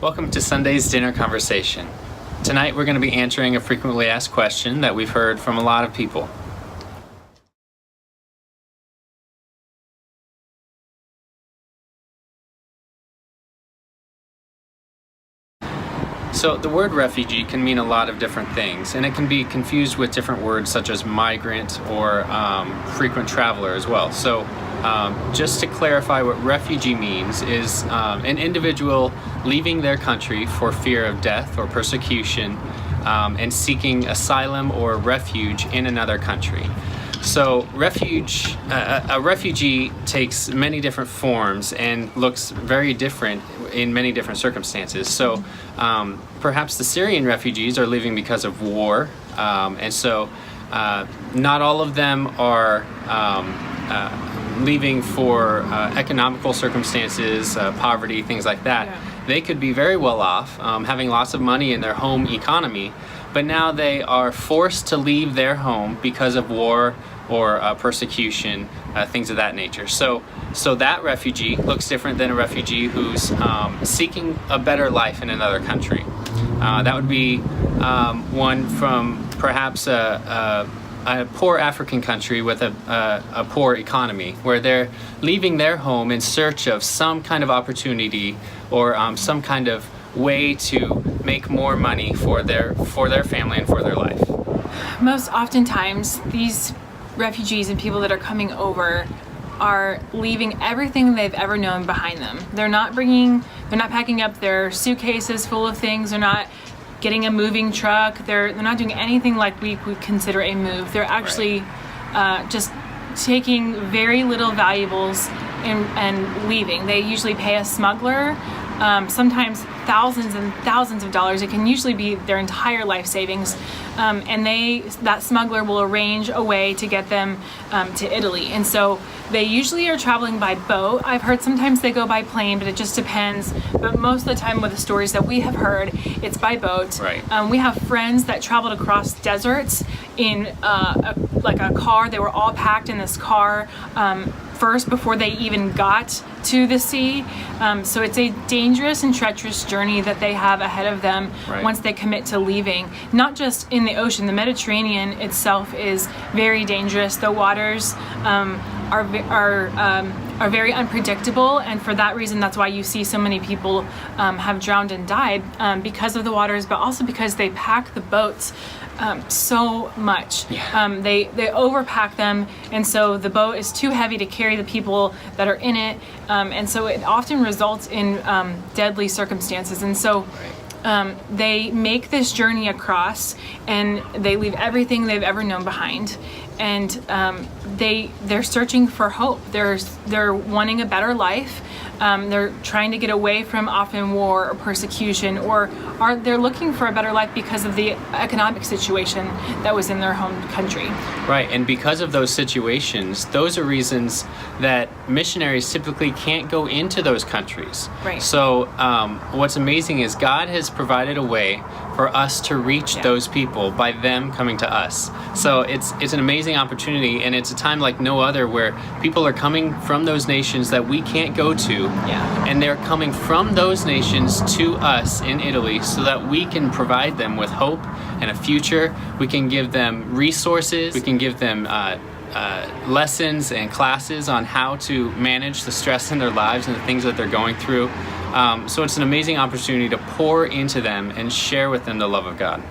Welcome to Sunday's Dinner Conversation. Tonight we're going to be answering a frequently asked question that we've heard from a lot of people. So the word refugee can mean a lot of different things, and it can be confused with different words such as migrant or frequent traveler as well. So just to clarify, what refugee means is an individual leaving their country for fear of death or persecution and seeking asylum or refuge in another country. So a refugee takes many different forms and looks very different in many different circumstances. So perhaps the Syrian refugees are leaving because of war, and so not all of them are leaving for economical circumstances, poverty, things like that. Yeah. They could be very well off, having lots of money in their home economy, but now they are forced to leave their home because of war or persecution, things of that nature. So that refugee looks different than a refugee who's seeking a better life in another country. That would be one from perhaps a poor African country with a poor economy, where they're leaving their home in search of some kind of opportunity or some kind of way to make more money for their family and for their life. Most oftentimes, these refugees and people that are coming over are leaving everything they've ever known behind them. They're not packing up their suitcases full of things. They're not getting a moving truck. They're not doing anything like we would consider a move. They're actually just taking very little valuables and leaving. They usually pay a smuggler, sometimes thousands and thousands of dollars. It can usually be their entire life savings. And that smuggler will arrange a way to get them to Italy. And so they usually are traveling by boat. I've heard sometimes they go by plane, but it just depends. But most of the time with the stories that we have heard, it's by boat. Right. We have friends that traveled across deserts in a car. They were all packed in this car first before they even got to the sea. So it's a dangerous and treacherous journey that they have ahead of them once they commit to leaving. Not just in the ocean. The Mediterranean itself is very dangerous. The waters are very unpredictable, and for that reason, that's why you see so many people have drowned and died because of the waters, but also because they pack the boats so much. Yeah. They overpack them, and so the boat is too heavy to carry the people that are in it, and so it often results in deadly circumstances. And so they make this journey across, and they leave everything they've ever known behind, and they're searching for hope. They're wanting a better life. They're trying to get away from often war or persecution, or they're looking for a better life because of the economic situation that was in their home country. Right, and because of those situations, those are reasons that missionaries typically can't go into those countries. Right. So what's amazing is God has provided a way for us to reach those people by them coming to us. So it's an amazing opportunity, and it's a time like no other where people are coming from those nations that we can't go to. Yeah. And they're coming from those nations to us in Italy so that we can provide them with hope and a future. We can give them resources. We can give them lessons and classes on how to manage the stress in their lives and the things that they're going through. So it's an amazing opportunity to pour into them and share with them the love of God.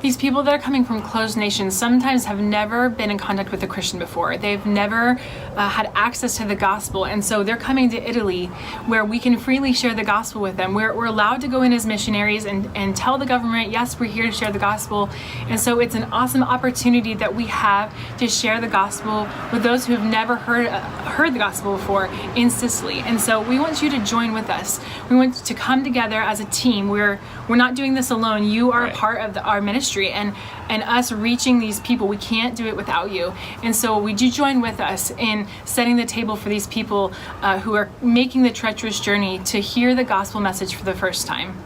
These people that are coming from closed nations sometimes have never been in contact with a Christian before. They've never had access to the gospel, and so they're coming to Italy where we can freely share the gospel with them. We're allowed to go in as missionaries and tell the government, yes, we're here to share the gospel. And so it's an awesome opportunity that we have to share the gospel with those who have never heard the gospel before in Sicily. And so we want you to join with us. We want to come together as a team. We're not doing this alone. You are a part of our ministry. And us reaching these people. We can't do it without you. And so would you join with us in setting the table for these people who are making the treacherous journey to hear the gospel message for the first time?